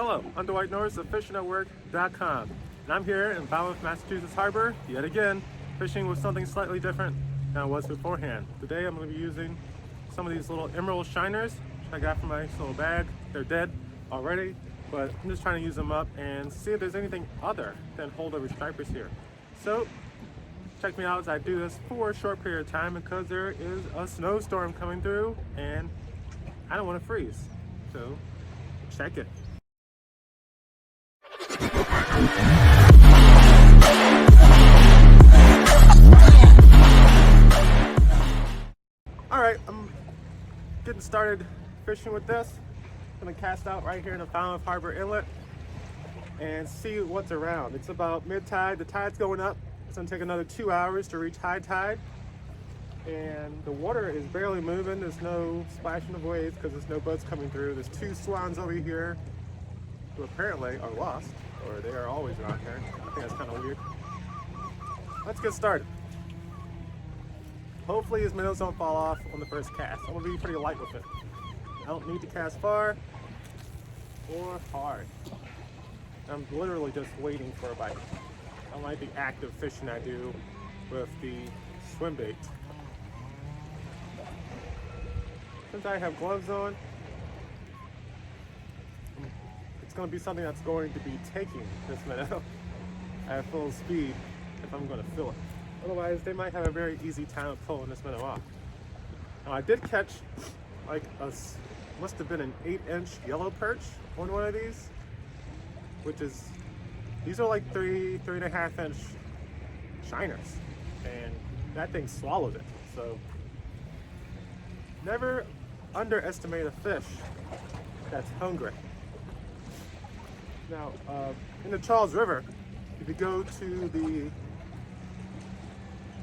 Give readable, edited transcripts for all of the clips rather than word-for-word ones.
Hello, I'm Dwight Norris of FishingNetwork.com, and I'm here in Falmouth, Massachusetts Harbor, yet again, fishing with something slightly different than I was beforehand. Today I'm going to be using some of these little emerald shiners which I got from my little bag. They're dead already, but I'm just trying to use them up and see if there's anything other than holdover stripers here. So, check me out as I do this for a short period of time because there is a snowstorm coming through and I don't want to freeze. So, check it. Alright, I'm getting started fishing with this. I'm going to cast out right here in the Falmouth Harbor Inlet and see what's around. It's about mid-tide, the tide's going up. It's going to take another 2 hours to reach high tide. And the water is barely moving. There's no splashing of waves because there's no boats coming through. There's two swans over here who apparently are lost, or they are always around here. I think that's kind of weird. Let's get started. Hopefully his minnows don't fall off on the first cast. I'm gonna be pretty light with it. I don't need to cast far or hard. I'm literally just waiting for a bite. Unlike the active fishing I do with the swim bait. Since I have gloves on, it's going to be something that's going to be taking this minnow at full speed if I'm going to fill it. Otherwise, they might have a very easy time of pulling this minnow off. Now, I did catch like must have been an 8-inch yellow perch on one of these, which is, these are like 3.5 inch shiners, and that thing swallowed it. So, never underestimate a fish that's hungry. Now, in the Charles River, if you go to the,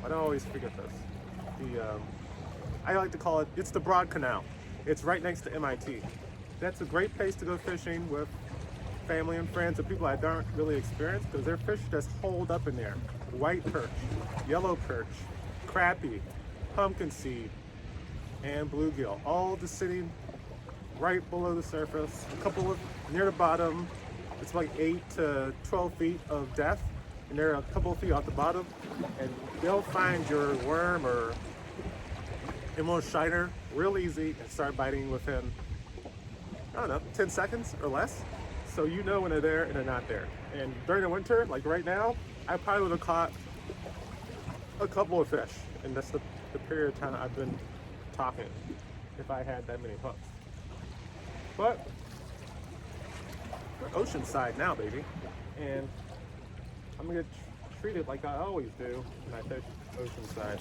I don't always forget this, I like to call it, it's the Broad Canal. It's right next to MIT. That's a great place to go fishing with family and friends and people I don't really experience because their fish just hold up in there. White perch, yellow perch, crappie, pumpkin seed, and bluegill, all just sitting right below the surface. A couple of near the bottom, it's like 8 to 12 feet of depth, and they're a couple of feet off the bottom, and they'll find your worm or emerald shiner real easy and start biting within, I don't know, 10 seconds or less. So you know when they're there and they're not there. And during the winter, like right now, I probably would have caught a couple of fish, and that's the period of time I've been talking, if I had that many hooks. But we're oceanside now, baby, and I'm gonna treat it like I always do when I fish oceanside,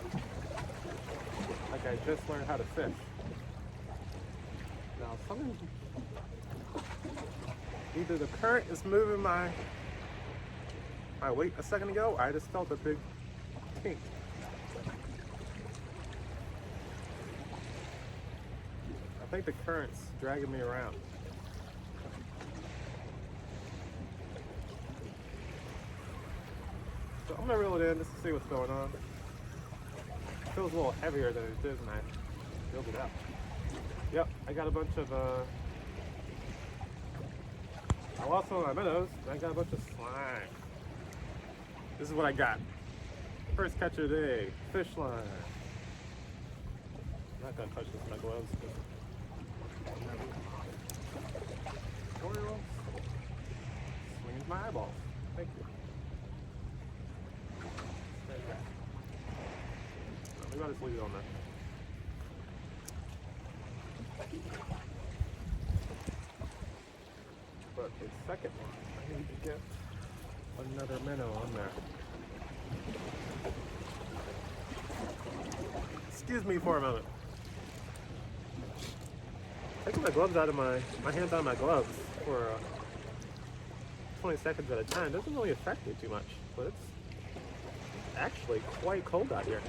like I just learned how to fish. Now, something, either the current is moving my weight a second ago, or I just felt a big tink. I think the current's dragging me around. So I'm gonna reel it in just to see what's going on. It feels a little heavier than it is when I reeled it out. Yep, I got a bunch of I lost one of my minnows, and I got a bunch of slime. This is what I got. First catch of the day, fish line. I'm not gonna touch this with my gloves. Swings my eyeballs. Thank you. Maybe I'll just leave it on there. But the second one, I need to get another minnow on there. Excuse me for a moment. Taking my gloves out of my hands out of my gloves for 20 seconds at a time doesn't really affect me too much, but it's actually quite cold out here.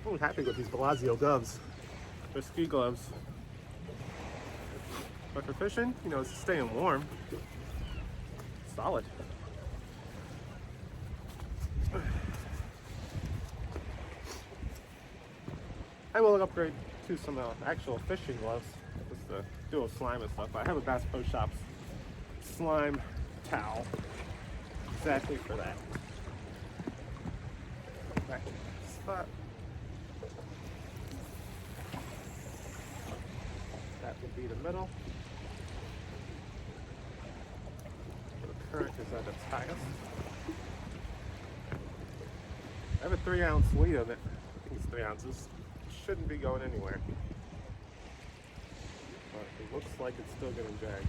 I'm happy with these Bellagio gloves. They're ski gloves. But for fishing, you know, it's staying warm. Solid. I will upgrade to some actual fishing gloves. Just to deal with slime and stuff. But I have a Bass Pro Shops slime towel exactly for that. Back to the spot. That would be the middle. The current is at its highest. I have a 3-ounce weight of it. I think it's 3 ounces. Shouldn't be going anywhere. But it looks like it's still getting dragged.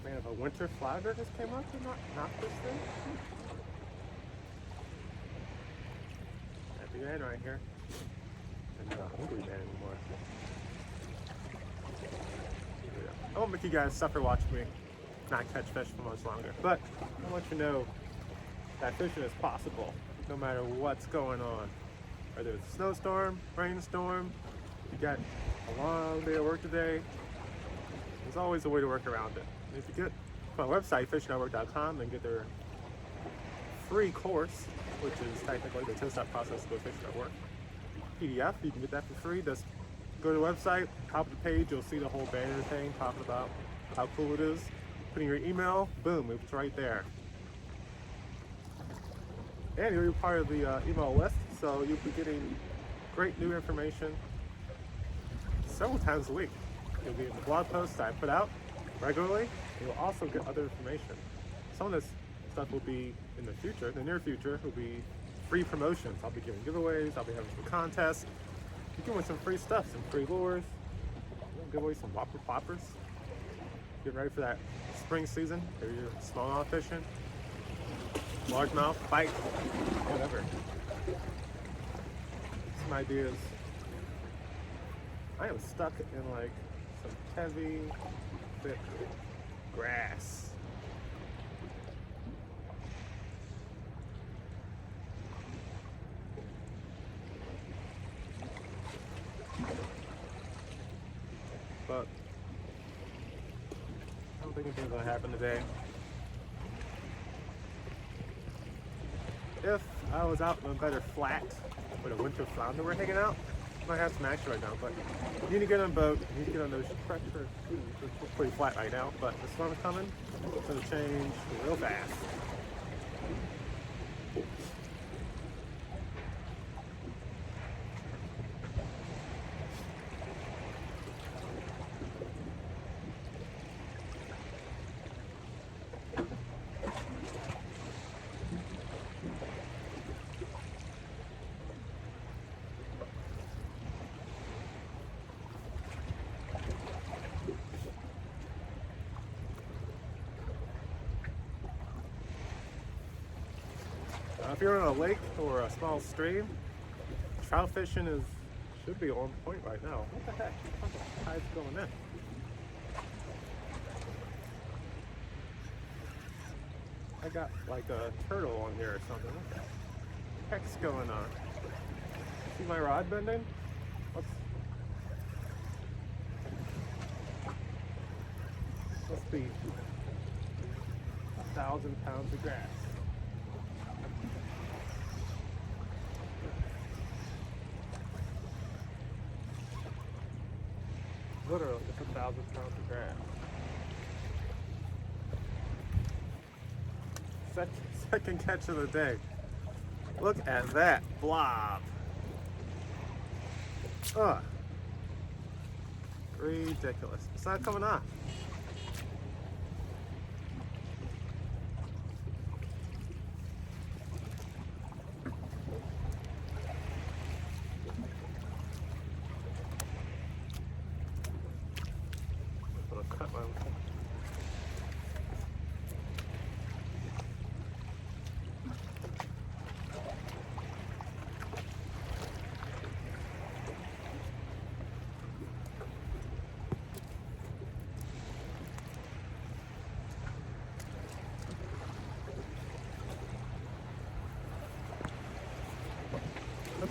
Man, if a winter flounder just came up and knocked this thing. At the end right here. I'm not a hungry man anymore. I won't make you guys suffer watching me not catch fish for much longer. But I want you to know that fishing is possible no matter what's going on. Whether it's a snowstorm, rainstorm, you got a long day of work today, there's always a way to work around it. If you get to my website, fishnetwork.com, and get their free course, which is technically the 10-step process to go fishing at work PDF, you can get that for free. Just go to the website, top of the page, you'll see the whole banner thing talking about how cool it is. Putting your email, boom, it's right there. And you'll be part of the email list, so you'll be getting great new information several times a week. You'll be in the blog posts that I put out regularly. You'll also get other information. Some of this stuff will be in the future, in the near future, will be free promotions. I'll be giving giveaways, I'll be having some contests, be giving some free stuff, some free lures, I'll give away some whopper poppers. Get ready for that spring season. Maybe you're smallmouth fishing, largemouth, bite, whatever. Some ideas. I am stuck in like some heavy, thick grass. But I don't think anything's gonna happen today. If I was out in a better flat where the winter flounder were hanging out, I might have some action right now, but you need to get on a boat, you need to get on those pressure. It's pretty flat right now, but the storm's coming, it's gonna change real fast. If you're on a lake or a small stream, trout fishing should be on point right now. What the heck? The tide's going in. I got like a turtle on here or something. What the heck's going on? See my rod bending? Must be 1,000 pounds of grass. Literally, it's 1,000 pounds of grass. Second catch of the day. Look at that blob. Ugh. Ridiculous. It's not coming off.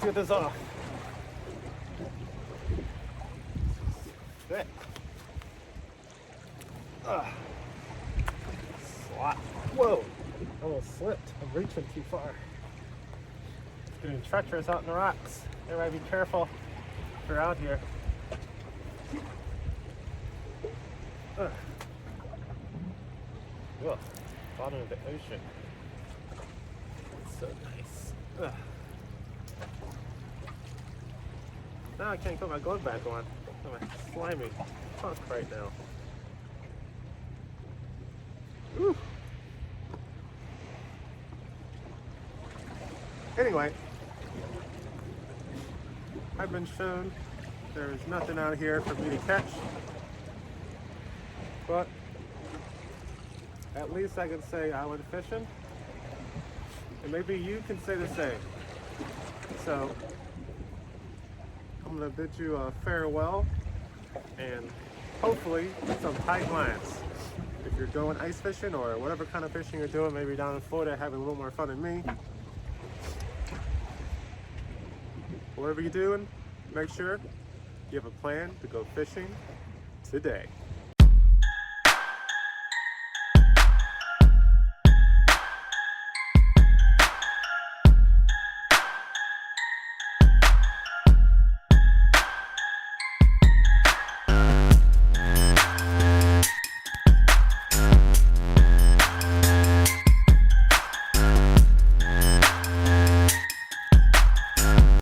Let's get this off. Thick. Slot. Whoa! Almost slipped. I'm reaching too far. It's getting treacherous out in the rocks. Everybody be careful if you're out here. Ugh. Bottom of the ocean. It's so nice. Ugh. Now I can't put my glove back on. I'm a slimy punk right now. Whew. Anyway, I've been shown there's nothing out here for me to catch, but at least I can say I went fishing, and maybe you can say the same. So I'm gonna bid you a farewell, and hopefully some tight lines. If you're going ice fishing or whatever kind of fishing you're doing, maybe down in Florida having a little more fun than me. Whatever you're doing, make sure you have a plan to go fishing today.